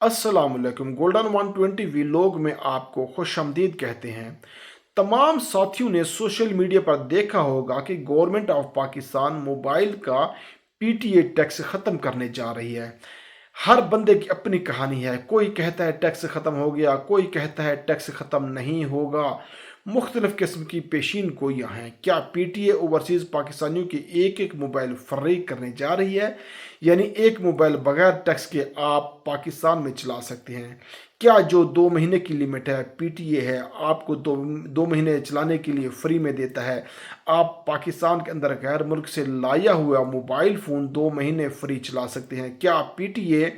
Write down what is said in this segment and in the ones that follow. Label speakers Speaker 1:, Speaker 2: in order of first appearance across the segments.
Speaker 1: अस्सलाम वालेकुम। Golden 120 vlog में आपको खुशामदीद कहते हैं। तमाम साथियों ने सोशल मीडिया पर देखा होगा कि गवर्नमेंट ऑफ पाकिस्तान मोबाइल का पीटीए टैक्स ख़त्म करने जा रही है। हर बंदे की अपनी कहानी है। कोई कहता है टैक्स ख़त्म हो गया, कोई कहता है टैक्स ख़त्म नहीं होगा। मुख्तलिफ़ किस्म की पेशीन गोइयाँ हैं। क्या पीटीए ओवरसीज़ पाकिस्तानियों के एक एक मोबाइल फरीक करने जा रही है? यानी एक मोबाइल बगैर टैक्स के आप पाकिस्तान में चला सकते हैं। क्या जो 2 महीने की लिमिट है पीटीए है, आपको दो महीने चलाने के लिए फ्री में देता है। आप पाकिस्तान के अंदर गैर मुल्क से लाया हुआ मोबाइल फ़ोन 2 महीने फ्री चला सकते हैं। क्या पीटीए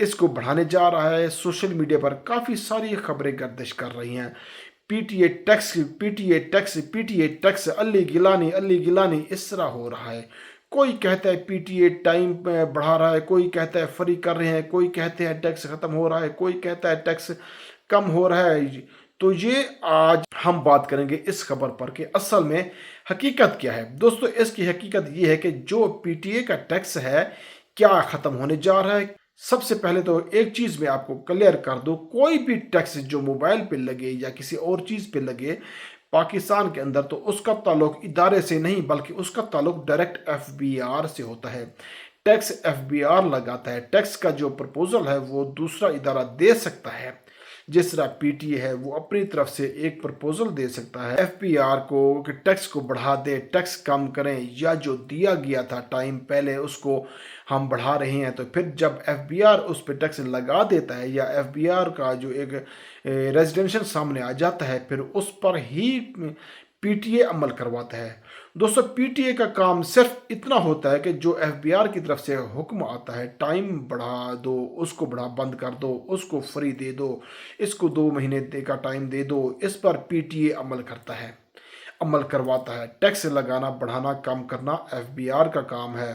Speaker 1: इसको बढ़ाने जा रहा है? सोशल मीडिया पर काफ़ी सारी खबरें गर्दिश कर रही हैं। PTA tax, PTA tax, PTA tax, Ali Gilani इस तरह हो रहा है। कोई कहता है पीटीए टाइम बढ़ा रहा है, कोई कहता है फ्री कर रहे हैं, कोई कहते हैं टैक्स ख़त्म हो रहा है, कोई कहता है टैक्स कम हो रहा है। तो ये आज हम बात करेंगे इस खबर पर कि असल में हकीकत क्या है। दोस्तों, इसकी हकीकत ये है कि जो पीटीए का टैक्स है क्या ख़त्म होने जा रहा है। सबसे पहले तो एक चीज़ मैं आपको क्लियर कर दूं, कोई भी टैक्स जो मोबाइल पे लगे या किसी और चीज़ पे लगे पाकिस्तान के अंदर, तो उसका ताल्लुक इदारे से नहीं बल्कि उसका ताल्लुक डायरेक्ट एफबीआर से होता है। टैक्स एफबीआर लगाता है। टैक्स का जो प्रपोजल है वो दूसरा इदारा दे सकता है। जिस तरह पीटीए है वो अपनी तरफ से एक प्रपोजल दे सकता है एफबीआर को कि टैक्स को बढ़ा दे, टैक्स कम करें, या जो दिया गया था टाइम पहले उसको हम बढ़ा रहे हैं। तो फिर जब एफबीआर उस पर टैक्स लगा देता है या एफबीआर का जो एक रेजिडेंशियल सामने आ जाता है, फिर उस पर ही पीटीए अमल करवाता है। दोस्तों, पीटीए का काम सिर्फ इतना होता है कि जो एफबीआर की तरफ से हुक्म आता है, टाइम बढ़ा दो, उसको बढ़ा बंद कर दो, उसको फ्री दे दो, इसको 2 महीने का टाइम दे दो, इस पर पीटीए अमल करता है, अमल करवाता है। टैक्स लगाना, बढ़ाना, कम करना एफबीआर का काम है,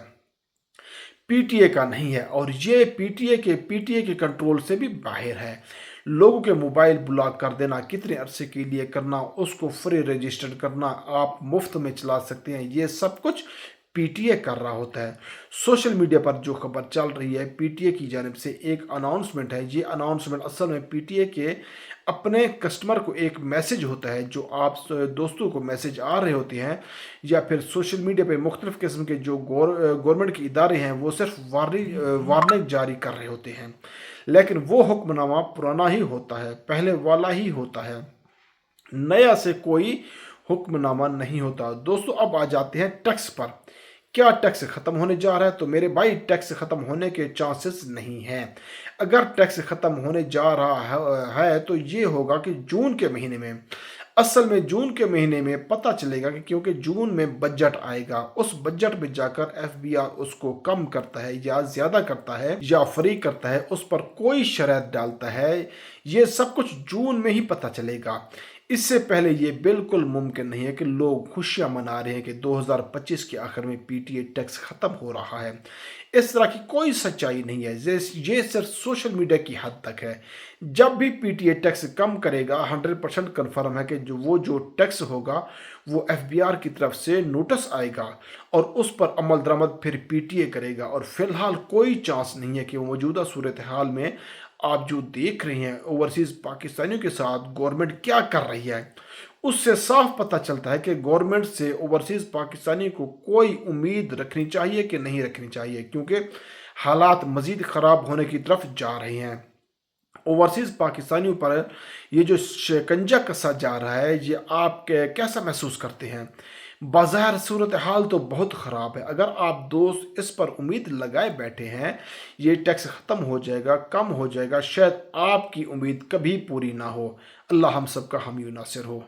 Speaker 1: पीटीए का नहीं है। और ये पीटीए के कंट्रोल से भी बाहर है। लोगों के मोबाइल ब्लॉक कर देना, कितने अरसे के लिए करना, उसको फ्री रजिस्टर्ड करना, आप मुफ्त में चला सकते हैं, ये सब कुछ पीटीए कर रहा होता है। सोशल मीडिया पर जो खबर चल रही है पीटीए की जानिब से एक अनाउंसमेंट है। ये अनाउंसमेंट असल में पीटीए के अपने कस्टमर को एक मैसेज होता है, जो आप दोस्तों को मैसेज आ रहे होते हैं या फिर सोशल मीडिया पे मुख्तलिफ़ किस्म के जो गवर्नमेंट के इदारे हैं वो सिर्फ वार्निंग जारी कर रहे होते हैं, लेकिन वो हुक्मनामा पुराना ही होता है, पहले वाला ही होता है, नया से कोई हुक्मनामा नहीं होता। दोस्तों, अब आ जाते हैं टैक्स पर। क्या टैक्स ख़त्म होने जा रहा है? तो मेरे भाई, टैक्स ख़त्म होने के चांसेस नहीं हैं। अगर टैक्स ख़त्म होने जा रहा है तो ये होगा कि जून के महीने में। असल में जून के महीने में पता चलेगा कि क्योंकि जून में बजट आएगा, उस बजट में जाकर एफबीआर उसको कम करता है या ज़्यादा करता है या फ्री करता है, उस पर कोई शर्त डालता है, ये सब कुछ जून में ही पता चलेगा। इससे पहले ये बिल्कुल मुमकिन नहीं है कि लोग खुशियां मना रहे हैं कि 2025 के आखिर में पीटीए टैक्स ख़त्म हो रहा है। इस तरह की कोई सच्चाई नहीं है। ये सिर्फ सोशल मीडिया की हद तक है। जब भी पीटीए टैक्स कम करेगा, 100% कन्फर्म है कि जो टैक्स होगा वो एफबीआर की तरफ से नोटिस आएगा और उस पर अमल दरामद फिर पीटीए करेगा। और फिलहाल कोई चांस नहीं है कि वो मौजूदा सूरत हाल में आप जो देख रहे हैं ओवरसीज़ पाकिस्तानियों के साथ गवर्नमेंट क्या कर रही है, उससे साफ पता चलता है कि गवर्नमेंट से ओवरसीज़ पाकिस्तानी को कोई उम्मीद रखनी चाहिए कि नहीं रखनी चाहिए, क्योंकि हालात मज़ीद ख़राब होने की तरफ जा रहे हैं। ओवरसीज़ पाकिस्तानियों पर ये जो शिकंजा कसा जा रहा है, ये आप कैसा महसूस करते हैं? बाज़ार सूरत हाल तो बहुत ख़राब है। अगर आप दोस्त इस पर उम्मीद लगाए बैठे हैं ये टैक्स ख़त्म हो जाएगा, कम हो जाएगा, शायद आपकी उम्मीद कभी पूरी ना हो। अल्लाह हम सबका हामी नासिर हो।